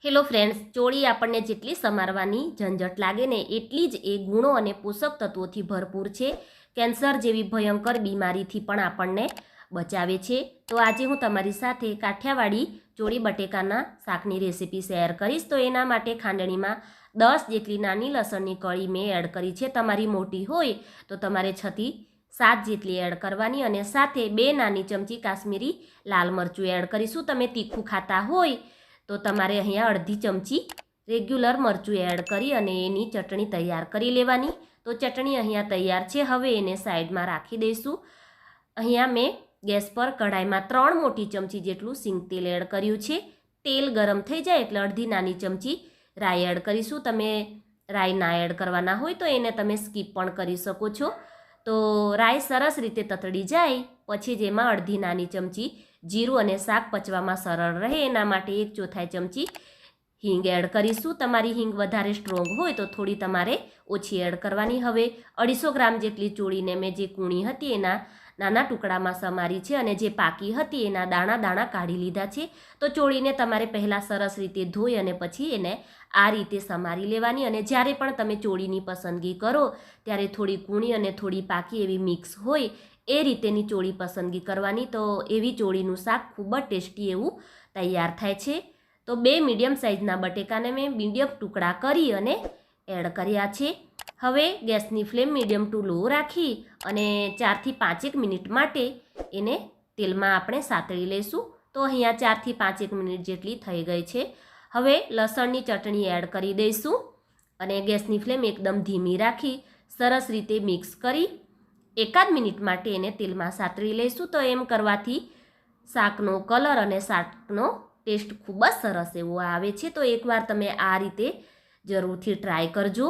Hello friends, ચોળી આપણને જેટલી સમારવાની ઝંઝટ લાગે ને એટલી જ એ ગુણો અને પોષક તત્વોથી ભરપૂર છે. કેન્સર જેવી ભયંકર બીમારીથી પણ આપણને બચાવે છે. તો આજે હું તમારી સાથે કાઠિયાવાડી ચોળી બટેકાના શાકની રેસીપી શેર કરીશ. તો એના માટે ખાંડણીમાં 10 જેટલી નાની લસણની કળી મેં એડ કરી છે. તમારી મોટી હોય તો તમારે 6 થી 7 જેટલી એડ કરવાની અને સાથે 2 નાની ચમચી કાશ્મીરી લાલ મરચું એડ કરીશું. તમે તીખું ખાતા હોય તો તમારે અહીંયા અડધી ચમચી રેગ્યુલર મરચું એડ કરી અને એની ચટણી તૈયાર કરી લેવાની. તો ચટણી અહીંયા તૈયાર છે. હવે એને સાઈડમાં રાખી દઈશું. અહીંયા મેં ગેસ પર કઢાઈમાં 3 મોટી ચમચી જેટલું સિંગ તેલ એડ કર્યું છે. તેલ ગરમ થઈ જાય એટલે અડધી નાની ચમચી રાઈ એડ કરીશું. તમે રાઈ ના એડ કરવાના હોય તો એને તમે સ્કીપ પણ કરી શકો છો. તો રાઈ સરસ રીતે તતડી જાય પછી જેમાં અડધી નાની ચમચી જીરું અને શાક પચવામાં સરળ રહે એના માટે 1/4 ચમચી હિંગ એડ કરીશું. તમારી હિંગ વધારે સ્ટ્રોંગ હોય તો થોડી તમારે ઓછી એડ કરવાની. હવે 250 ગ્રામ જેટલી ચોળીને મેં જે કૂણી હતી એના નાના ટુકડામાં સમારી છે અને જે પાકી હતી એના દાણા દાણા કાઢી લીધા છે. તો ચોળીને તમારે પહેલાં સરસ રીતે ધોઈ અને પછી એને આ રીતે સમારી લેવાની. અને જ્યારે પણ તમે ચોળીની પસંદગી કરો ત્યારે થોડી કૂણી અને થોડી પાકી એવી મિક્સ હોય એ રીતેની ચોળી પસંદગી કરવાની. તો એવી ચોળીનું શાક ખૂબ જ ટેસ્ટી એવું તૈયાર થાય છે. તો 2 મીડિયમ સાઇઝના બટેકાને મેં મીડિયમ ટુકડા કરી અને એડ કર્યા છે. હવે ગેસની ફ્લેમ મીડિયમ ટુ લો રાખી અને 4 થી 5 મિનિટ માટે એને તેલમાં આપણે સાતળી લઈશું. તો અહીંયા 4 થી 5 મિનિટ જેટલી થઈ ગઈ છે. હવે લસણની ચટણી એડ કરી દઈશું અને ગેસની ફ્લેમ એકદમ ધીમી રાખી સરસ રીતે મિક્સ કરી 1 મિનિટ માટે એને તેલમાં સાતળી લઈશું. તો એમ કરવાથી શાકનો કલર અને શાકનો ટેસ્ટ ખૂબ જ સરસ એવો આવે છે. તો એકવાર તમે આ રીતે જરૂરથી ટ્રાય કરજો.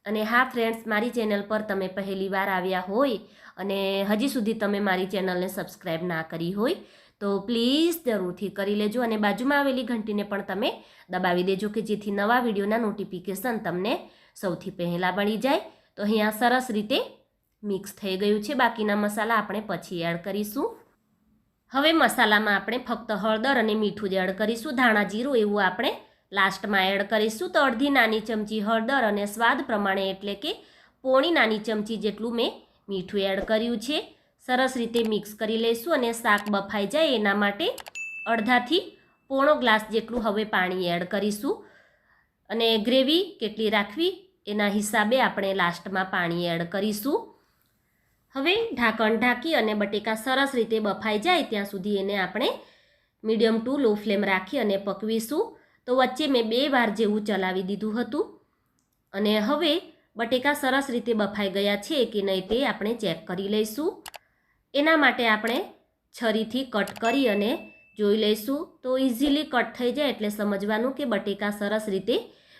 અને હા ફ્રેન્ડ્સ, મારી ચેનલ પર તમે પહેલી વાર આવ્યા હોય અને હજી સુધી તમે મારી ચેનલને સબસ્ક્રાઈબ ના કરી હોય તો પ્લીઝ જરૂરથી કરી લેજો અને બાજુમાં આવેલી ઘંટીને પણ તમે દબાવી દેજો કે જેથી નવા વિડીયોના નોટિફિકેશન તમને સૌથી પહેલાં મળી જાય. તો અહીંયા સરસ રીતે મિક્સ થઈ ગયું છે. બાકીના મસાલા આપણે પછી એડ કરીશું. હવે મસાલામાં આપણે ફક્ત હળદર અને મીઠું જ એડ કરીશું. ધાણા જીરું એવું આપણે લાસ્ટમાં એડ કરીશું. તો અડધી નાની ચમચી હળદર અને સ્વાદ પ્રમાણે એટલે કે પોણી નાની ચમચી જેટલું મેં મીઠું એડ કર્યું છે. સરસ રીતે મિક્સ કરી લઈશું અને શાક બફાઈ જાય એના માટે અડધાથી પોણો ગ્લાસ જેટલું હવે પાણી એડ કરીશું. અને ગ્રેવી કેટલી રાખવી એના હિસાબે આપણે લાસ્ટમાં પાણી એડ કરીશું. હવે ઢાંકણ ઢાંકી અને બટેકા સરસ રીતે બફાઈ જાય ત્યાં સુધી એને આપણે મીડિયમ ટુ લો ફ્લેમ રાખી અને પકવીશું. તો વચ્ચે મેં 2 વાર જેવું ચલાવી દીધું હતું અને હવે બટેકા સરસ રીતે બફાઈ ગયા છે કે નહીં તે આપણે ચેક કરી લઈશું. એના માટે આપણે છરીથી કટ કરી અને જોઈ લઈશું. તો ઇઝીલી કટ થઈ જાય એટલે સમજવાનું કે બટેકા સરસ રીતે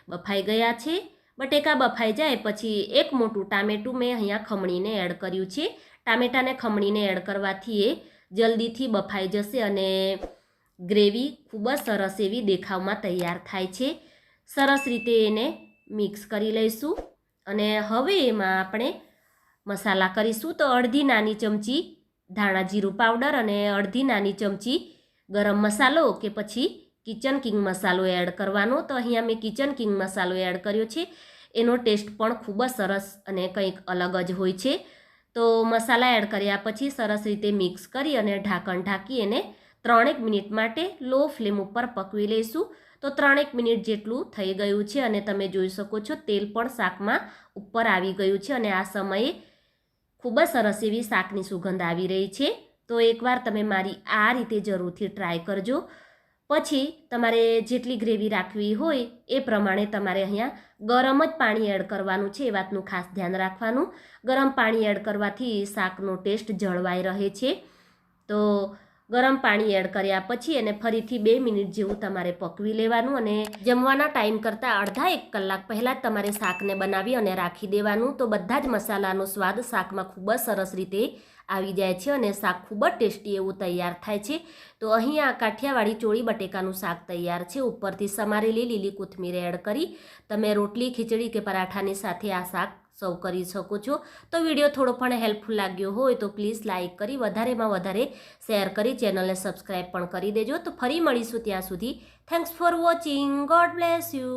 બફાઈ ગયા છે. બટેકા બફાઈ જાય પછી 1 મોટું ટામેટું મેં અહીંયા ખમણીને એડ કર્યું છે. ટામેટાને ખમણીને એડ કરવાથી એ જલ્દીથી બફાઈ જશે અને ગ્રેવી ખૂબ જ સરસ એવી દેખાવમાં તૈયાર થાય છે. સરસ રીતે એને મિક્સ કરી લઈશું અને હવે એમાં આપણે મસાલા કરીશું. તો અડધી નાની ચમચી ધાણા જીરું પાવડર અને અડધી નાની ચમચી ગરમ મસાલો કે પછી કિચન કિંગ મસાલો એડ કરવાનો. તો અહીંયા મેં કિચન કિંગ મસાલો એડ કર્યો છે. એનો ટેસ્ટ પણ ખૂબ જ સરસ અને કંઈક અલગ જ હોય છે. તો મસાલા એડ કર્યા પછી સરસ રીતે મિક્સ કરી અને ઢાંકણ ઢાંકી એને 3 મિનિટ માટે લો ફ્લેમ ઉપર પકવી લઈશું. તો 3 મિનિટ જેટલું થઈ ગયું છે અને તમે જોઈ શકો છો તેલ પણ શાકમાં ઉપર આવી ગયું છે અને આ સમયે ખૂબ જ સરસ એવી શાકની સુગંધ આવી રહી છે. તો એકવાર તમે મારી આ રીતે જરૂરથી ટ્રાય કરજો. પછી તમારે જેટલી ગ્રેવી રાખવી હોય એ પ્રમાણે તમારે અહીંયા ગરમ જ પાણી એડ કરવાનું છે. એ વાતનું ખાસ ધ્યાન રાખવાનું. ગરમ પાણી એડ કરવાથી શાકનો ટેસ્ટ જળવાઈ રહે છે. તો ગરમ પાણી એડ કર્યા પછી એને ફરીથી 2 મિનિટ જેવું તમારે પકવી લેવાનું અને જમવાના ટાઈમ કરતાં અડધા 1 કલાક પહેલાં જ તમારે શાકને બનાવી અને રાખી દેવાનું. તો બધા જ મસાલાનો સ્વાદ શાકમાં ખૂબ જ સરસ રીતે આવી જાય છે અને શાક ખૂબ જ ટેસ્ટી એવું તૈયાર થાય છે. તો અહીંયા કાઠિયાવાડી ચોળી બટેકાનું શાક તૈયાર છે. ઉપરથી સમારેલી લીલી કોથમીર એડ કરી તમે રોટલી, ખીચડી કે પરાઠાની સાથે આ શાક સર્વ કરી શકો છો. તો વિડીયો થોડો પણ હેલ્પફુલ લાગ્યો હોય તો પ્લીઝ લાઇક કરી વધારેમાં વધારે શેર કરી ચેનલને સબસ્ક્રાઈબ પણ કરી દેજો. તો ફરી મળીશું, ત્યાં સુધી thanks for watching. God bless you.